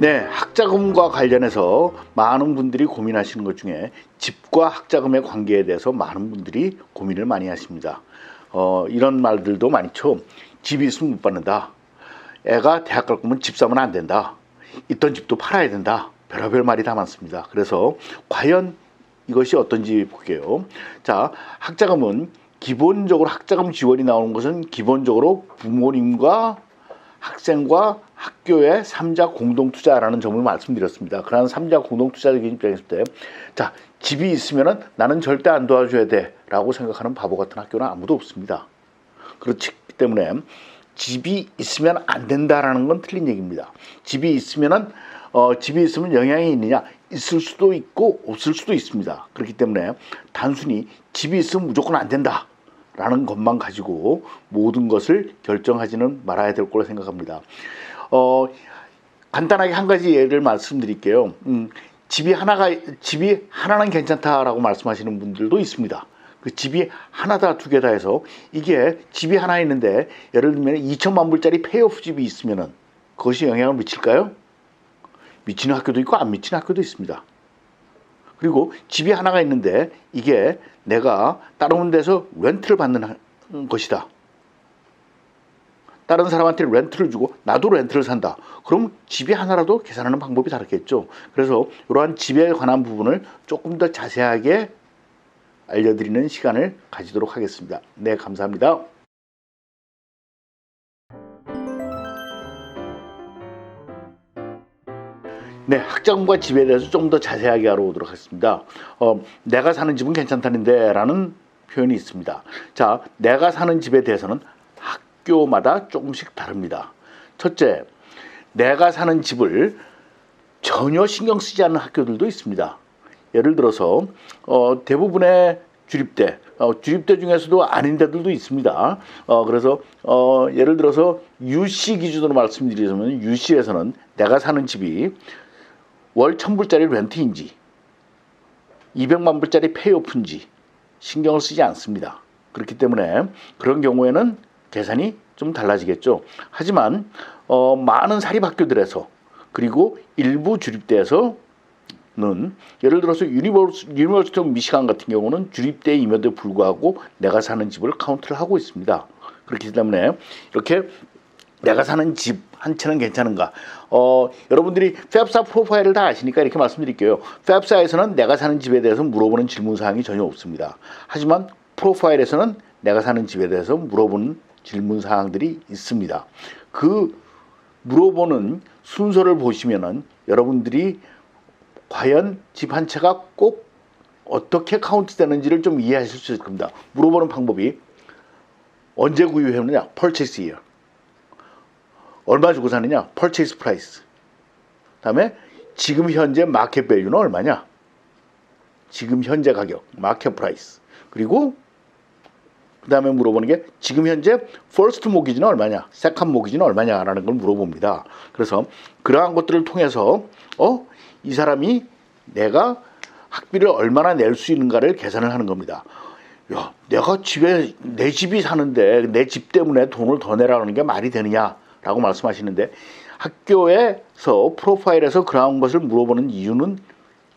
네, 학자금과 관련해서 많은 분들이 고민하시는 것 중에 집과 학자금의 관계에 대해서 많은 분들이 고민을 많이 하십니다. 이런 말들도 많죠. 집이 있으면 못 받는다. 애가 대학 갈 거면 집 사면 안 된다. 있던 집도 팔아야 된다. 별의별 말이 다 많습니다. 그래서 과연 이것이 어떤지 볼게요. 자, 학자금은 기본적으로 학자금 지원이 나오는 것은 기본적으로 부모님과 학생과 학교의 3자 공동투자라는 점을 말씀드렸습니다. 그러한 3자 공동투자적인 입장에서 때, 자, 집이 있으면은 나는 절대 안 도와줘야 돼 라고 생각하는 바보 같은 학교는 아무도 없습니다. 그렇기 때문에 집이 있으면 안 된다라는 건 틀린 얘기입니다. 집이 있으면 영향이 있느냐? 있을 수도 있고 없을 수도 있습니다. 그렇기 때문에 단순히 집이 있으면 무조건 안 된다 라는 것만 가지고 모든 것을 결정하지는 말아야 될 거라 생각합니다. 간단하게 한 가지 예를 말씀드릴게요. 집이 하나는 괜찮다라고 말씀하시는 분들도 있습니다. 그 집이 하나다 두 개다 해서 이게 집이 하나 있는데 예를 들면 2천만 불짜리 페이오프 집이 있으면은 그것이 영향을 미칠까요? 미치는 학교도 있고 안 미치는 학교도 있습니다. 그리고 집이 하나가 있는데 이게 내가 다른 데서 렌트를 받는 것이다. 다른 사람한테 렌트를 주고 나도 렌트를 산다. 그럼 집이 하나라도 계산하는 방법이 다르겠죠. 그래서 이러한 집에 관한 부분을 조금 더 자세하게 알려드리는 시간을 가지도록 하겠습니다. 네, 감사합니다. 네, 학자금과 집에 대해서 좀 더 자세하게 알아보도록 하겠습니다. 내가 사는 집은 괜찮다는데 라는 표현이 있습니다. 자, 내가 사는 집에 대해서는 학교마다 조금씩 다릅니다. 첫째, 내가 사는 집을 전혀 신경 쓰지 않는 학교들도 있습니다. 예를 들어서 대부분의 주립대 중에서도 아닌 데들도 있습니다. 그래서 예를 들어서 UC 기준으로 말씀드리자면 UC에서는 내가 사는 집이 월 1,000불짜리 렌트인지 200만 불짜리 페이오프인지 신경을 쓰지 않습니다. 그렇기 때문에 그런 경우에는 계산이 좀 달라지겠죠. 하지만 많은 사립학교들에서 그리고 일부 주립대에서는 예를 들어서 유니버시티 오브 미시간 같은 경우는 주립대임에도 불구하고 내가 사는 집을 카운트를 하고 있습니다. 그렇기 때문에 이렇게 내가 사는 집 한 채는 괜찮은가? 여러분들이 팹사 프로파일을 다 아시니까 이렇게 말씀드릴게요. 팹사에서는 내가 사는 집에 대해서 물어보는 질문 사항이 전혀 없습니다. 하지만 프로파일에서는 내가 사는 집에 대해서 물어보는 질문 사항들이 있습니다. 그 물어보는 순서를 보시면은 여러분들이 과연 집 한 채가 꼭 어떻게 카운트 되는지를 좀 이해하실 수 있을 겁니다. 물어보는 방법이 언제 구입했느냐? purchase year. 얼마 주고 사느냐? purchase price. 다음에 지금 현재 마켓 밸류는 얼마냐? 지금 현재 가격, 마켓 프라이스. 그리고 그 다음에 물어보는 게 지금 현재 first mortgage는 얼마냐? second mortgage는 얼마냐라는 걸 물어봅니다. 그래서 그러한 것들을 통해서 이 사람이 내가 학비를 얼마나 낼 수 있는가를 계산을 하는 겁니다. 야, 내가 내 집이 사는데 내 집 때문에 돈을 더 내라는 게 말이 되느냐? 라고 말씀하시는데 학교에서 프로파일에서 그러한 것을 물어보는 이유는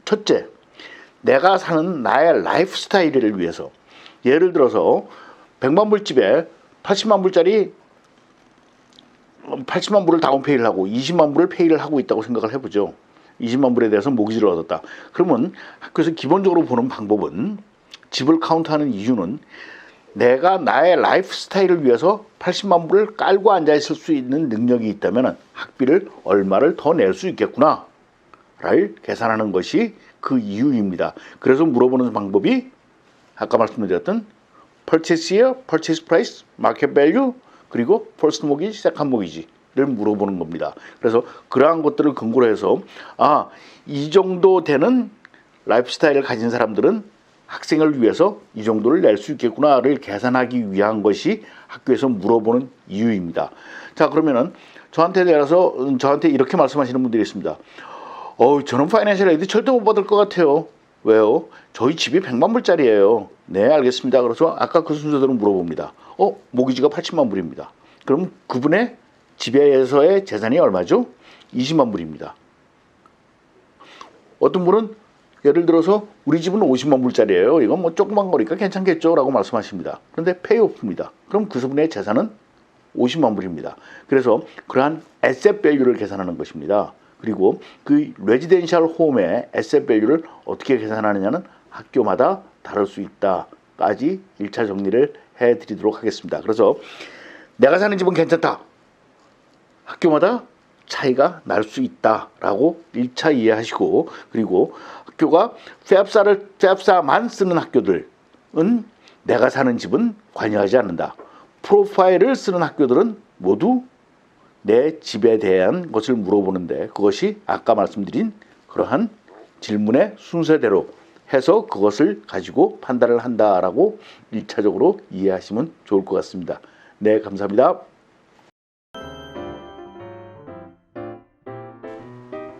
첫째, 내가 사는 나의 라이프 스타일을 위해서 예를 들어서 100만 불 집에 80만 불짜리 80만 불을 다운페이를 하고 20만 불을 페이를 하고 있다고 생각을 해보죠. 20만 불에 대해서 모기지를 얻었다. 그러면 학교에서 기본적으로 보는 방법은 집을 카운트하는 이유는 내가 나의 라이프 스타일을 위해서 80만 불을 깔고 앉아있을 수 있는 능력이 있다면 학비를 얼마를 더 낼 수 있겠구나 를 계산하는 것이 그 이유입니다. 그래서 물어보는 방법이 아까 말씀드렸던 purchase year, purchase price, market value 그리고 first mortgage, second mortgage를 물어보는 겁니다. 그래서 그러한 것들을 근거로 해서 이 정도 되는 라이프 스타일을 가진 사람들은 학생을 위해서 이 정도를 낼 수 있겠구나를 계산하기 위한 것이 학교에서 물어보는 이유입니다. 자, 그러면은 저한테 이렇게 말씀하시는 분들이 있습니다. 저는 파이낸셜 에이드 절대 못 받을 것 같아요. 왜요? 저희 집이 100만 불짜리예요. 네, 알겠습니다. 그래서 아까 그 순서대로 물어봅니다. 모기지가 80만 불입니다. 그럼 그분의 집에서의 재산이 얼마죠? 20만 불입니다. 어떤 분은 예를 들어서 우리 집은 50만 불짜리예요. 이건 뭐 조그만 거니까 괜찮겠죠 라고 말씀하십니다. 그런데 페이오프입니다. 그럼 그분의 재산은 50만 불입니다. 그래서 그러한 에셋 밸류를 계산하는 것입니다. 그리고 그 레지덴셜 홈의 에셋 밸류를 어떻게 계산하느냐는 학교마다 다를 수 있다까지 1차 정리를 해드리도록 하겠습니다. 그래서 내가 사는 집은 괜찮다. 학교마다 차이가 날 수 있다라고 1차 이해하시고, 그리고 학교가 FAFSA만 쓰는 학교들은 내가 사는 집은 관여하지 않는다. 프로파일을 쓰는 학교들은 모두 내 집에 대한 것을 물어보는데 그것이 아까 말씀드린 그러한 질문의 순서대로 해서 그것을 가지고 판단을 한다라고 1차적으로 이해하시면 좋을 것 같습니다. 네, 감사합니다.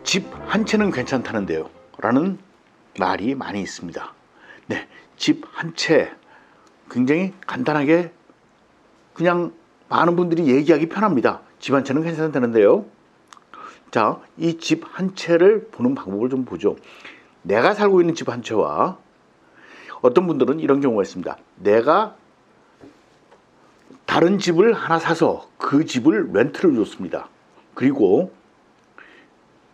집 한 채는 괜찮다는데요 라는 말이 많이 있습니다. 네, 집 한 채 굉장히 간단하게 그냥 많은 분들이 얘기하기 편합니다. 집 한 채는 괜찮다는데요. 자, 이 집 한 채를 보는 방법을 좀 보죠. 내가 살고 있는 집 한 채와 어떤 분들은 이런 경우가 있습니다. 내가 다른 집을 하나 사서 그 집을 렌트를 줬습니다. 그리고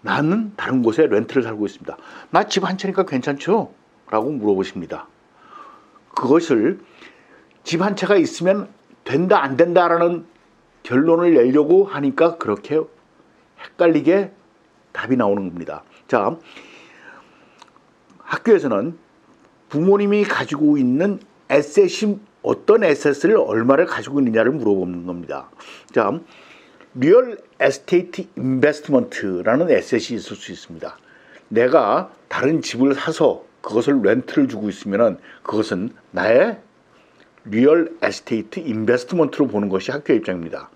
나는 다른 곳에 렌트를 살고 있습니다. 나 집 한 채니까 괜찮죠? 라고 물어보십니다. 그것을 집 한 채가 있으면 된다 안 된다라는 결론을 내려고 하니까 그렇게 헷갈리게 답이 나오는 겁니다. 자, 학교에서는 부모님이 가지고 있는 에셋이 어떤 에셋을 얼마를 가지고 있느냐를 물어보는 겁니다. 자, 리얼 에스테이트 인베스트먼트라는 에셋이 있을 수 있습니다. 내가 다른 집을 사서 그것을 렌트를 주고 있으면 그것은 나의 리얼 에스테이트 인베스트먼트로 보는 것이 학교의 입장입니다.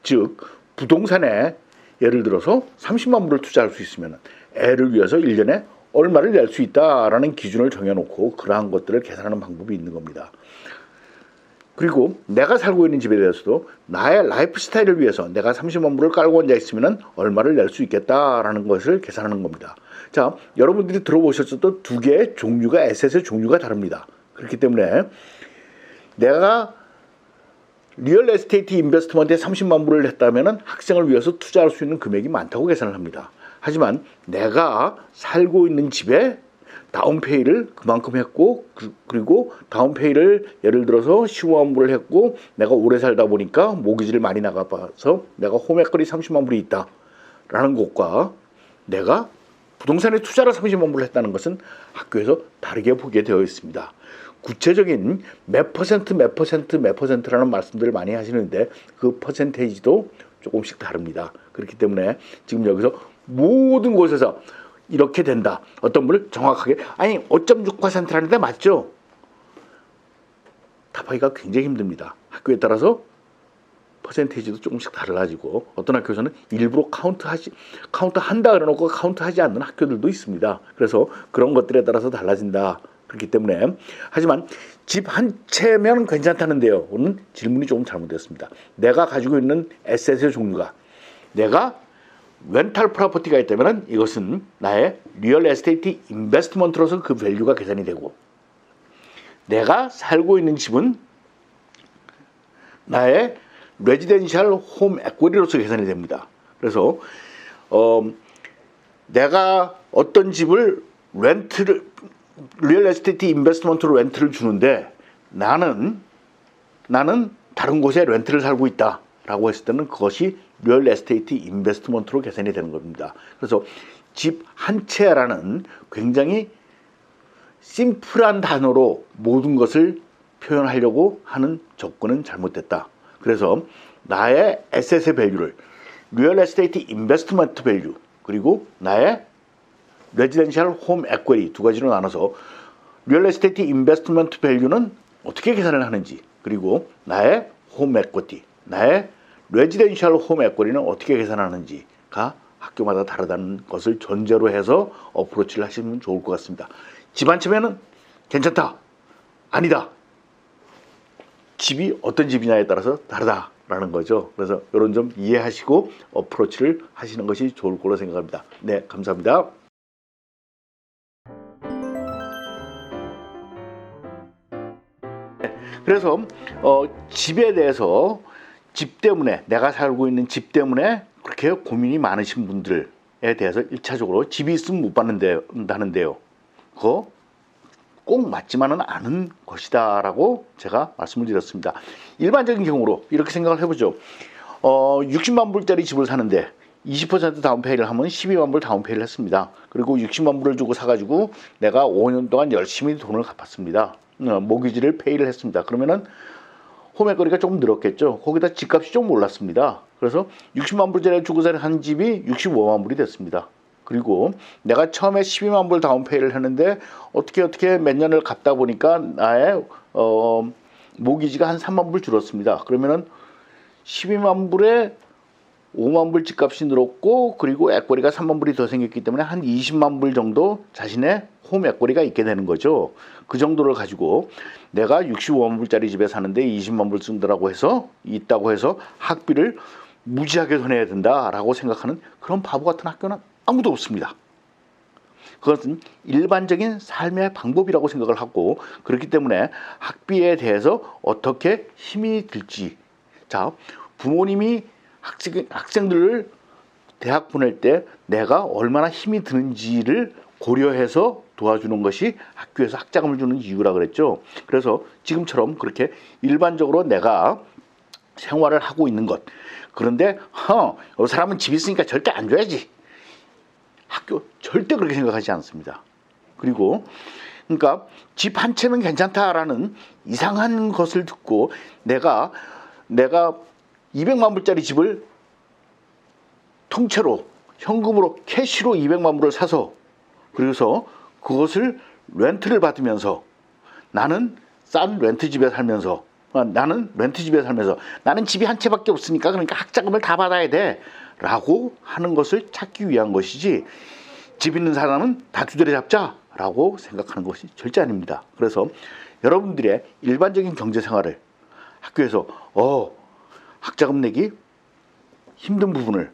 즉 부동산에 예를 들어서 30만 불을 투자할 수 있으면 애를 위해서 1년에 얼마를 낼 수 있다라는 기준을 정해놓고 그러한 것들을 계산하는 방법이 있는 겁니다. 그리고 내가 살고 있는 집에 대해서도 나의 라이프 스타일을 위해서 내가 30만 불을 깔고 앉아 있으면 얼마를 낼 수 있겠다라는 것을 계산하는 겁니다. 자, 여러분들이 들어보셨던 두 개의 종류가 에셋의 종류가 다릅니다. 그렇기 때문에 내가 리얼 에스테이트 인베스트먼트에 30만 불을 했다면 학생을 위해서 투자할 수 있는 금액이 많다고 계산을 합니다. 하지만 내가 살고 있는 집에 다운페이를 그만큼 했고 그리고 다운페이를 예를 들어서 15만 불을 했고 내가 오래 살다 보니까 모기지를 많이 나가봐서 내가 홈에퀄이 30만 불이 있다라는 것과 내가 부동산에 투자를 30만 불을 했다는 것은 학교에서 다르게 보게 되어 있습니다. 구체적인 몇 퍼센트라는 말씀들을 많이 하시는데 그 퍼센테이지도 조금씩 다릅니다. 그렇기 때문에 지금 여기서 모든 곳에서 이렇게 된다. 어떤 분을 정확하게 아니 5.6%라는데 맞죠? 답하기가 굉장히 힘듭니다. 학교에 따라서 퍼센테이지도 조금씩 달라지고 어떤 학교에서는 일부러 카운트한다 그래놓고 카운트하지 않는 학교들도 있습니다. 그래서 그런 것들에 따라서 달라진다. 그렇기 때문에 하지만 집 한 채면 괜찮다는데요. 오늘 질문이 조금 잘못됐습니다. 내가 가지고 있는 에셋의 종류가 내가 렌탈 프로퍼티가 있다면 이것은 나의 리얼 에스테이트 인베스트먼트로서 그 밸류가 계산이 되고 내가 살고 있는 집은 나의 레지덴셜 홈 에쿼리로서 계산이 됩니다. 그래서 내가 어떤 집을 리얼 에스테이트 인베스트먼트로 렌트를 주는데 나는 다른 곳에 렌트를 살고 있다라고 했을 때는 그것이 리얼 에스테이트 인베스트먼트로 계산이 되는 겁니다. 그래서 집 한 채라는 굉장히 심플한 단어로 모든 것을 표현하려고 하는 접근은 잘못됐다. 그래서 나의 에셋의 밸류를 리얼 에스테이트 인베스트먼트 밸류 그리고 나의 레지덴셜 홈 에쿼리 두 가지로 나눠서 리얼 에스테이트 인베스트먼트 밸류는 어떻게 계산을 하는지 그리고 나의 홈 에쿼티, 나의 레지덴셜 홈 에쿼리는 어떻게 계산하는지가 학교마다 다르다는 것을 전제로 해서 어프로치를 하시면 좋을 것 같습니다. 집 한 채면은 괜찮다, 아니다. 집이 어떤 집이냐에 따라서 다르다라는 거죠. 그래서 이런 점 이해하시고 어프로치를 하시는 것이 좋을 거로 생각합니다. 네, 감사합니다. 그래서 집에 대해서 집 때문에 내가 살고 있는 집 때문에 그렇게 고민이 많으신 분들에 대해서 1차적으로 집이 있으면 못 받는다는데요. 그거 꼭 맞지만은 않은 것이다라고 제가 말씀을 드렸습니다. 일반적인 경우로 이렇게 생각을 해보죠. 60만 불짜리 집을 사는데 20% 다운페이를 하면 12만 불 다운페이를 했습니다. 그리고 60만 불을 주고 사가지고 내가 5년 동안 열심히 돈을 갚았습니다. 모기지를 페이를 했습니다. 그러면은 홈에거리가 조금 늘었겠죠. 거기다 집값이 좀 올랐습니다. 그래서 60만 불짜리 주고 산 집이 65만 불이 됐습니다. 그리고 내가 처음에 12만 불 다운페이를 했는데 어떻게 몇 년을 갚다 보니까 나의 모기지가 한 3만 불 줄었습니다. 그러면은 12만 불에 5만 불 집값이 늘었고 그리고 액거리가 3만 불이 더 생겼기 때문에 한 20만 불 정도 자신의 홈 액거리가 있게 되는 거죠. 그 정도를 가지고 내가 65만 불짜리 집에 사는데 20만 불 쓴다라고 해서 있다고 해서 학비를 무지하게 더 내야 된다라고 생각하는 그런 바보 같은 학교는 아무도 없습니다. 그것은 일반적인 삶의 방법이라고 생각을 하고 그렇기 때문에 학비에 대해서 어떻게 힘이 들지. 자, 부모님이 학생들을 대학 보낼 때 내가 얼마나 힘이 드는지를 고려해서 도와주는 것이 학교에서 학자금을 주는 이유라 그랬죠. 그래서 지금처럼 그렇게 일반적으로 내가 생활을 하고 있는 것. 그런데 이 사람은 집 있으니까 절대 안 줘야지. 학교 절대 그렇게 생각하지 않습니다. 그리고 그러니까 집 한 채는 괜찮다라는 이상한 것을 듣고 내가 200만 불짜리 집을 통째로 현금으로 캐시로 200만 불을 사서 그래서 그것을 렌트를 받으면서 나는 싼 렌트집에 살면서 나는 집이 한 채밖에 없으니까 그러니까 학자금을 다 받아야 돼 라고 하는 것을 찾기 위한 것이지 집 있는 사람은 다 두드려 잡자 라고 생각하는 것이 절대 아닙니다. 그래서 여러분들의 일반적인 경제생활을 학교에서 학자금 내기 힘든 부분을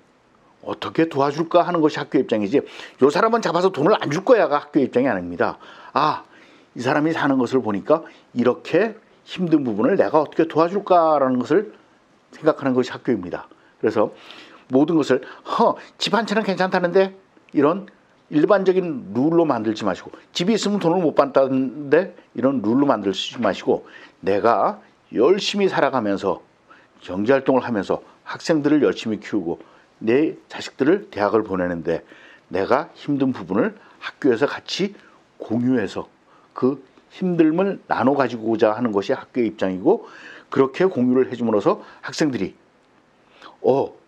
어떻게 도와줄까 하는 것이 학교 입장이지 요 사람은 잡아서 돈을 안 줄 거야가 학교 입장이 아닙니다. 이 사람이 사는 것을 보니까 이렇게 힘든 부분을 내가 어떻게 도와줄까라는 것을 생각하는 것이 학교입니다. 그래서 모든 것을 집 한 채는 괜찮다는데 이런 일반적인 룰로 만들지 마시고 집이 있으면 돈을 못 받는데 이런 룰로 만들지 마시고 내가 열심히 살아가면서 경제활동을 하면서 학생들을 열심히 키우고 내 자식들을 대학을 보내는데 내가 힘든 부분을 학교에서 같이 공유해서 그 힘듦을 나눠 가지고자 하는 것이 학교의 입장이고 그렇게 공유를 해줌으로써 학생들이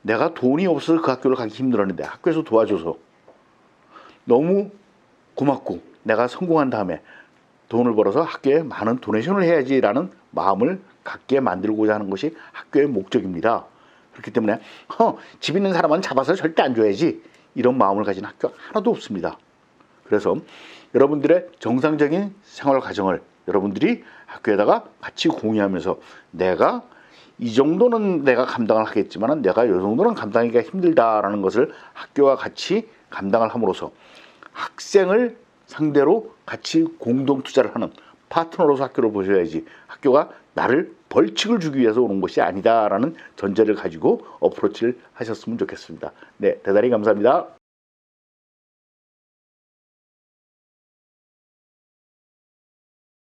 내가 돈이 없어서 그 학교를 가기 힘들었는데 학교에서 도와줘서 너무 고맙고 내가 성공한 다음에 돈을 벌어서 학교에 많은 도네이션을 해야지라는 마음을 갖게 만들고자 하는 것이 학교의 목적입니다. 그렇기 때문에 집 있는 사람은 잡아서 절대 안 줘야지 이런 마음을 가진 학교 하나도 없습니다. 그래서 여러분들의 정상적인 생활 과정을 여러분들이 학교에다가 같이 공유하면서 내가 이 정도는 내가 감당을 하겠지만 내가 이 정도는 감당하기가 힘들다라는 것을 학교와 같이 감당을 함으로써 학생을 상대로 같이 공동 투자를 하는 파트너로서 학교를 보셔야지 학교가 나를 벌칙을 주기 위해서 오는 것이 아니다라는 전제를 가지고 어프로치를 하셨으면 좋겠습니다. 네, 대단히 감사합니다.